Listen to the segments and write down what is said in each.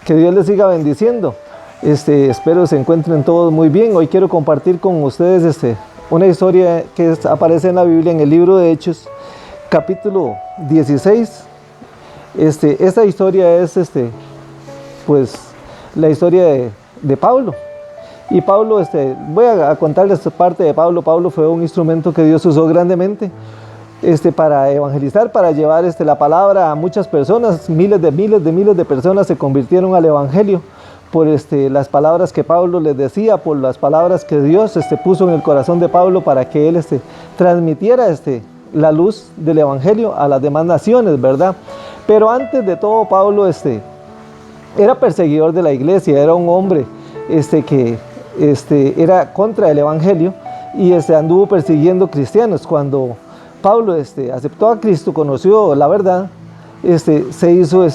Que Dios les siga bendiciendo. Espero se encuentren todos muy bien. Hoy quiero compartir con ustedes una historia que aparece en la Biblia, en el libro de Hechos, capítulo 16. Esta historia es pues la historia de Pablo. Y Pablo, voy a contarles parte de Pablo. Pablo fue un instrumento que Dios usó grandemente para evangelizar, para llevar la palabra a muchas personas. Miles de personas se convirtieron al evangelio por las palabras que Pablo les decía, por las palabras que Dios puso en el corazón de Pablo para que él transmitiera la luz del evangelio a las demás naciones, ¿verdad? Pero antes de todo, Pablo era perseguidor de la iglesia, era un hombre que era contra el evangelio y anduvo persiguiendo cristianos. Cuando Pablo aceptó a Cristo, conoció la verdad, se hizo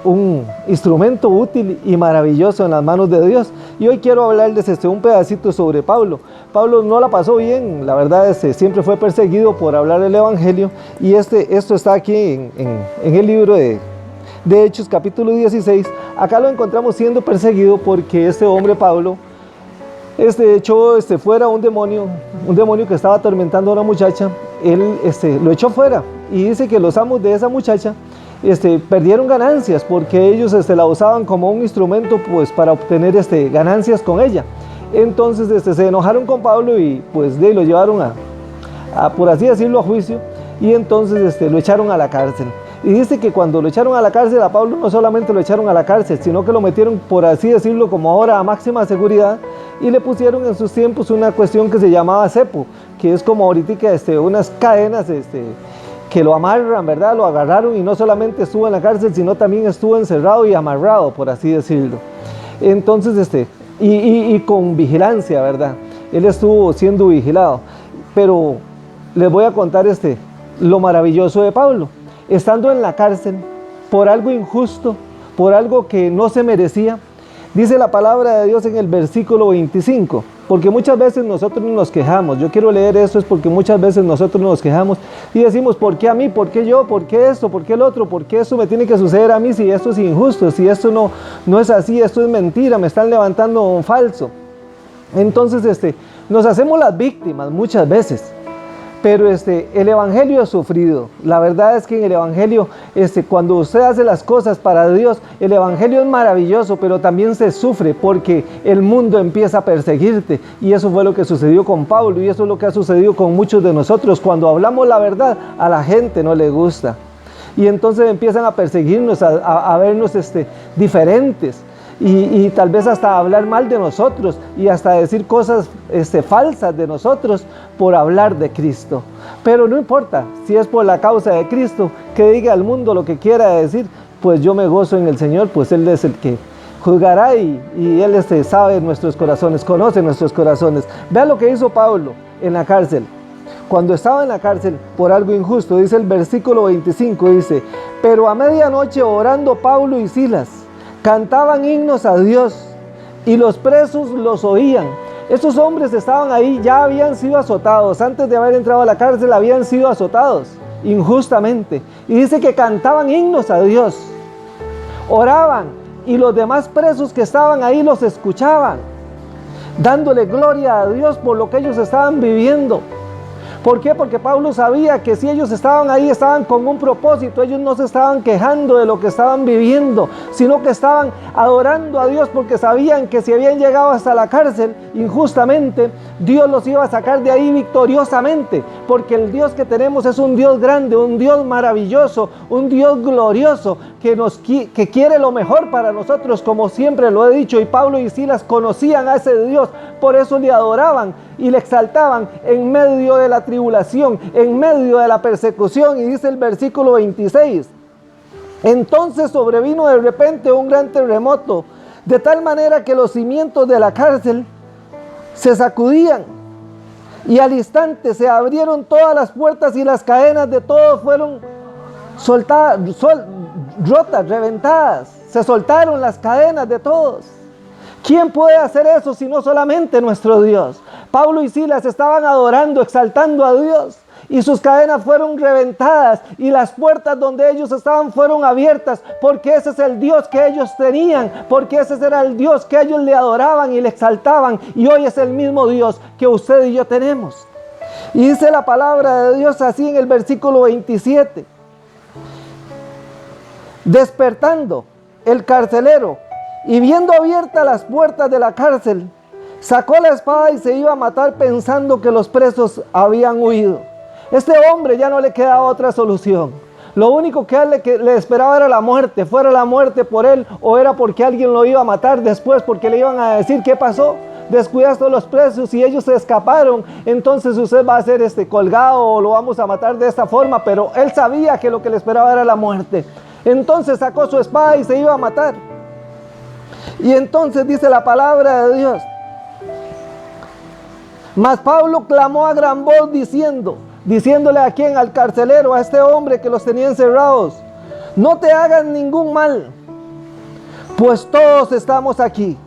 un instrumento útil y maravilloso en las manos de Dios. Y hoy quiero hablarles un pedacito sobre Pablo. Pablo no la pasó bien, la verdad, siempre fue perseguido por hablar el evangelio. Y esto está aquí en el libro de Hechos, capítulo 16. Acá lo encontramos siendo perseguido porque este hombre Pablo echó fuera un demonio que estaba atormentando a una muchacha. Él lo echó fuera, y dice que los amos de esa muchacha perdieron ganancias porque ellos la usaban como un instrumento pues para obtener ganancias con ella. Entonces se enojaron con Pablo y pues lo llevaron a por así decirlo, a juicio, y entonces lo echaron a la cárcel. Y dice que cuando lo echaron a la cárcel, a Pablo no solamente lo echaron a la cárcel, sino que lo metieron, por así decirlo, como ahora a máxima seguridad, y le pusieron en sus tiempos una cuestión que se llamaba cepo, que es como ahorita unas cadenas que lo amarran, ¿verdad? Lo agarraron, y no solamente estuvo en la cárcel, sino también estuvo encerrado y amarrado, por así decirlo. Entonces, y con vigilancia, ¿verdad? Él estuvo siendo vigilado. Pero les voy a contar lo maravilloso de Pablo. Estando en la cárcel por algo injusto, por algo que no se merecía, dice la palabra de Dios en el versículo 25, porque muchas veces nosotros nos quejamos. Yo quiero leer eso, es porque muchas veces nosotros nos quejamos y decimos: ¿por qué a mí? ¿Por qué yo? ¿Por qué esto? ¿Por qué el otro? ¿Por qué esto me tiene que suceder a mí si esto es injusto? Si esto no es así, esto es mentira, me están levantando un falso. Entonces nos hacemos las víctimas muchas veces. Pero el evangelio es sufrido. La verdad es que en el evangelio, cuando usted hace las cosas para Dios, el evangelio es maravilloso, pero también se sufre porque el mundo empieza a perseguirte. Y eso fue lo que sucedió con Pablo, y eso es lo que ha sucedido con muchos de nosotros. Cuando hablamos la verdad, a la gente no le gusta. Y entonces empiezan a perseguirnos, a vernos diferentes. Y tal vez hasta hablar mal de nosotros y hasta decir cosas falsas de nosotros por hablar de Cristo. Pero no importa, si es por la causa de Cristo, que diga al mundo lo que quiera decir, pues yo me gozo en el Señor, pues Él es el que juzgará y Él sabe nuestros corazones, conoce nuestros corazones. Vean lo que hizo Pablo en la cárcel. Cuando estaba en la cárcel por algo injusto, dice el versículo 25, dice: pero a medianoche, orando Pablo y Silas, cantaban himnos a Dios, y los presos los oían. Estos hombres estaban ahí, ya habían sido azotados. Antes de haber entrado a la cárcel habían sido azotados injustamente. Y dice que cantaban himnos a Dios, oraban, y los demás presos que estaban ahí los escuchaban, dándole gloria a Dios por lo que ellos estaban viviendo. ¿Por qué? Porque Pablo sabía que si ellos estaban ahí, estaban con un propósito. Ellos no se estaban quejando de lo que estaban viviendo, sino que estaban adorando a Dios, porque sabían que si habían llegado hasta la cárcel injustamente, Dios los iba a sacar de ahí victoriosamente, porque el Dios que tenemos es un Dios grande, un Dios maravilloso, un Dios glorioso, que quiere lo mejor para nosotros, como siempre lo he dicho. Y Pablo y Silas conocían a ese Dios, por eso le adoraban y le exaltaban en medio de la tribulación, en medio de la persecución. Y dice el versículo 26: entonces sobrevino de repente un gran terremoto, de tal manera que los cimientos de la cárcel se sacudían, y al instante se abrieron todas las puertas y las cadenas de todos fueron soltadas, rotas, reventadas. Se soltaron las cadenas de todos. ¿Quién puede hacer eso sino solamente nuestro Dios? Pablo y Silas estaban adorando, exaltando a Dios. Y sus cadenas fueron reventadas y las puertas donde ellos estaban fueron abiertas, porque ese es el Dios que ellos tenían, porque ese era el Dios que ellos le adoraban y le exaltaban, y hoy es el mismo Dios que usted y yo tenemos. Y dice la palabra de Dios así en el versículo 27: despertando el carcelero y viendo abiertas las puertas de la cárcel, sacó la espada y se iba a matar, pensando que los presos habían huido. Este hombre ya no le quedaba otra solución. Lo único que a él le esperaba era la muerte, fuera la muerte por él o era porque alguien lo iba a matar después, porque le iban a decir: ¿qué pasó? Descuidaste a los presos y ellos se escaparon, entonces usted va a ser colgado o lo vamos a matar de esta forma. Pero él sabía que lo que le esperaba era la muerte. Entonces sacó su espada y se iba a matar. Y entonces dice la palabra de Dios: mas Pablo clamó a gran voz diciéndole a quien, al carcelero, a este hombre que los tenía encerrados: no te hagan ningún mal, pues todos estamos aquí.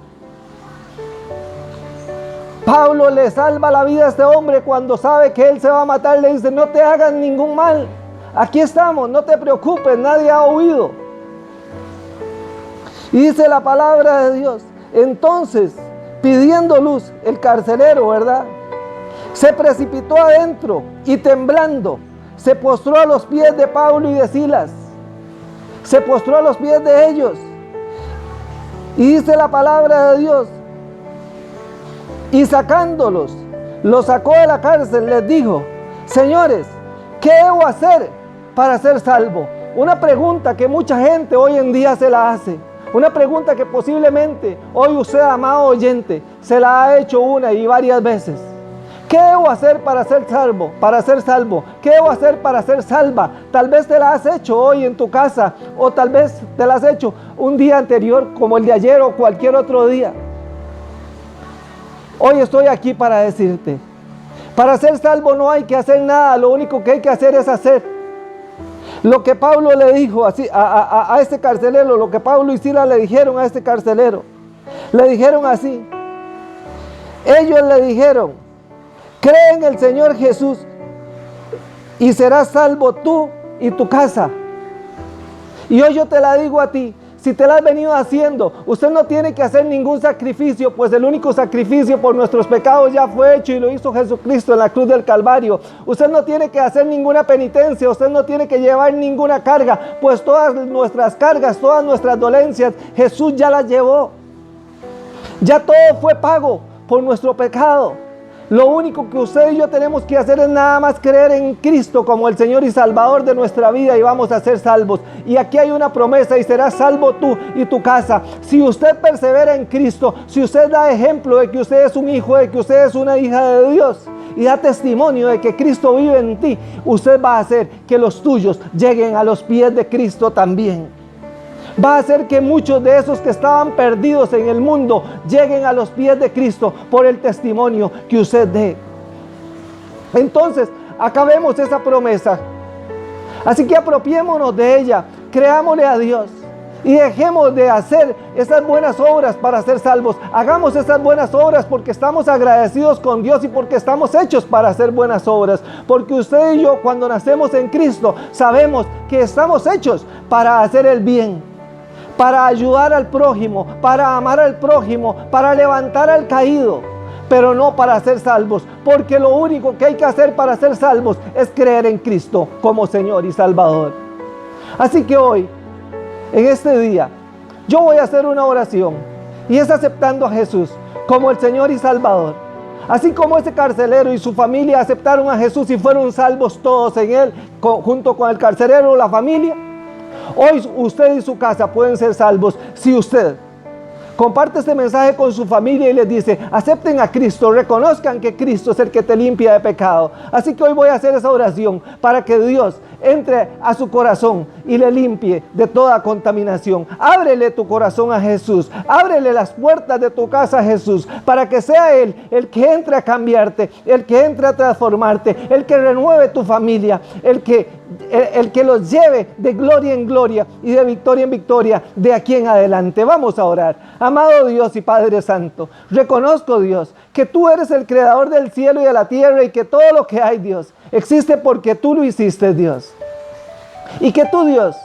Pablo le salva la vida a este hombre cuando sabe que él se va a matar. Le dice: no te hagan ningún mal, aquí estamos, no te preocupes, nadie ha huido. Y dice la palabra de Dios: entonces, pidiendo luz, el carcelero, ¿verdad?, se precipitó adentro y temblando se postró a los pies de Pablo y de Silas. Se postró a los pies de ellos. Y dice la palabra de Dios: y sacándolos, los sacó de la cárcel, les dijo: señores, ¿qué debo hacer para ser salvo? Una pregunta que mucha gente hoy en día se la hace. Una pregunta que posiblemente hoy usted, amado oyente, se la ha hecho una y varias veces. ¿Qué debo hacer para ser salvo? Para ser salvo. ¿Qué debo hacer para ser salva? Tal vez te la has hecho hoy en tu casa, o tal vez te la has hecho un día anterior, como el de ayer o cualquier otro día. Hoy estoy aquí para decirte: para ser salvo no hay que hacer nada, lo único que hay que hacer es hacer lo que Pablo le dijo así a este carcelero, lo que Pablo y Silas le dijeron a este carcelero. Le dijeron así. Ellos le dijeron: cree en el Señor Jesús y serás salvo tú y tu casa. Y hoy yo te la digo a ti: si te la has venido haciendo, usted no tiene que hacer ningún sacrificio, pues el único sacrificio por nuestros pecados ya fue hecho y lo hizo Jesucristo en la cruz del Calvario. Usted no tiene que hacer ninguna penitencia, usted no tiene que llevar ninguna carga, pues todas nuestras cargas, todas nuestras dolencias, Jesús ya las llevó. Ya todo fue pago por nuestro pecado. Lo único que usted y yo tenemos que hacer es nada más creer en Cristo como el Señor y Salvador de nuestra vida, y vamos a ser salvos. Y aquí hay una promesa: y serás salvo tú y tu casa. Si usted persevera en Cristo, si usted da ejemplo de que usted es un hijo, de que usted es una hija de Dios, y da testimonio de que Cristo vive en ti, usted va a hacer que los tuyos lleguen a los pies de Cristo también. Va a hacer que muchos de esos que estaban perdidos en el mundo lleguen a los pies de Cristo por el testimonio que usted dé. Entonces, acabemos esa promesa. Así que apropiémonos de ella, creámosle a Dios y dejemos de hacer esas buenas obras para ser salvos. Hagamos esas buenas obras porque estamos agradecidos con Dios y porque estamos hechos para hacer buenas obras. Porque usted y yo, cuando nacemos en Cristo, sabemos que estamos hechos para hacer el bien, para ayudar al prójimo, para amar al prójimo, para levantar al caído, pero no para ser salvos, porque lo único que hay que hacer para ser salvos es creer en Cristo como Señor y Salvador. Así que hoy, en este día, yo voy a hacer una oración, y es aceptando a Jesús como el Señor y Salvador. Así como ese carcelero y su familia aceptaron a Jesús y fueron salvos todos en Él, junto con el carcelero, la familia, hoy usted y su casa pueden ser salvos si usted comparte este mensaje con su familia y les dice: acepten a Cristo, reconozcan que Cristo es el que te limpia de pecado. Así que hoy voy a hacer esa oración para que Dios entre a su corazón y le limpie de toda contaminación. Ábrele tu corazón a Jesús, ábrele las puertas de tu casa a Jesús, para que sea Él el que entre a cambiarte, el que entre a transformarte, el que renueve tu familia, el que los lleve de gloria en gloria y de victoria en victoria de aquí en adelante. Vamos a orar. Amado Dios y Padre Santo, reconozco, Dios, que tú eres el creador del cielo y de la tierra, y que todo lo que hay, Dios, existe porque tú lo hiciste, Dios. Y que tú, Dios,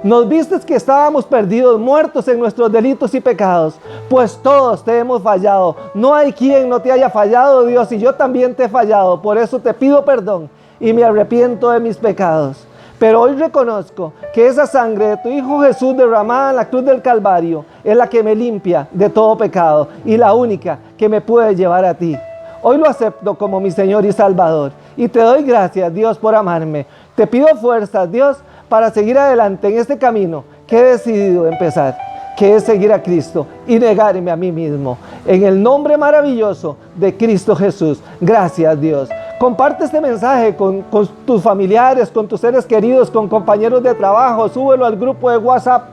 nos vistes que estábamos perdidos, muertos en nuestros delitos y pecados, pues todos te hemos fallado. No hay quien no te haya fallado, Dios, y yo también te he fallado. Por eso te pido perdón y me arrepiento de mis pecados. Pero hoy reconozco que esa sangre de tu Hijo Jesús derramada en la cruz del Calvario es la que me limpia de todo pecado y la única que me puede llevar a ti. Hoy lo acepto como mi Señor y Salvador y te doy gracias, Dios, por amarme. Te pido fuerzas, Dios, para seguir adelante en este camino que he decidido empezar, que es seguir a Cristo y negarme a mí mismo. En el nombre maravilloso de Cristo Jesús. Gracias, Dios. Comparte este mensaje con tus familiares, con tus seres queridos, con compañeros de trabajo. Súbelo al grupo de WhatsApp.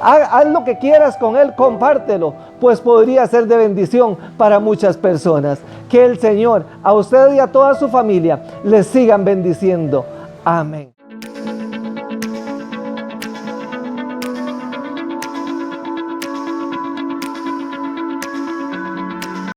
Haz lo que quieras con él, compártelo, pues podría ser de bendición para muchas personas. Que el Señor a usted y a toda su familia les sigan bendiciendo. Amén.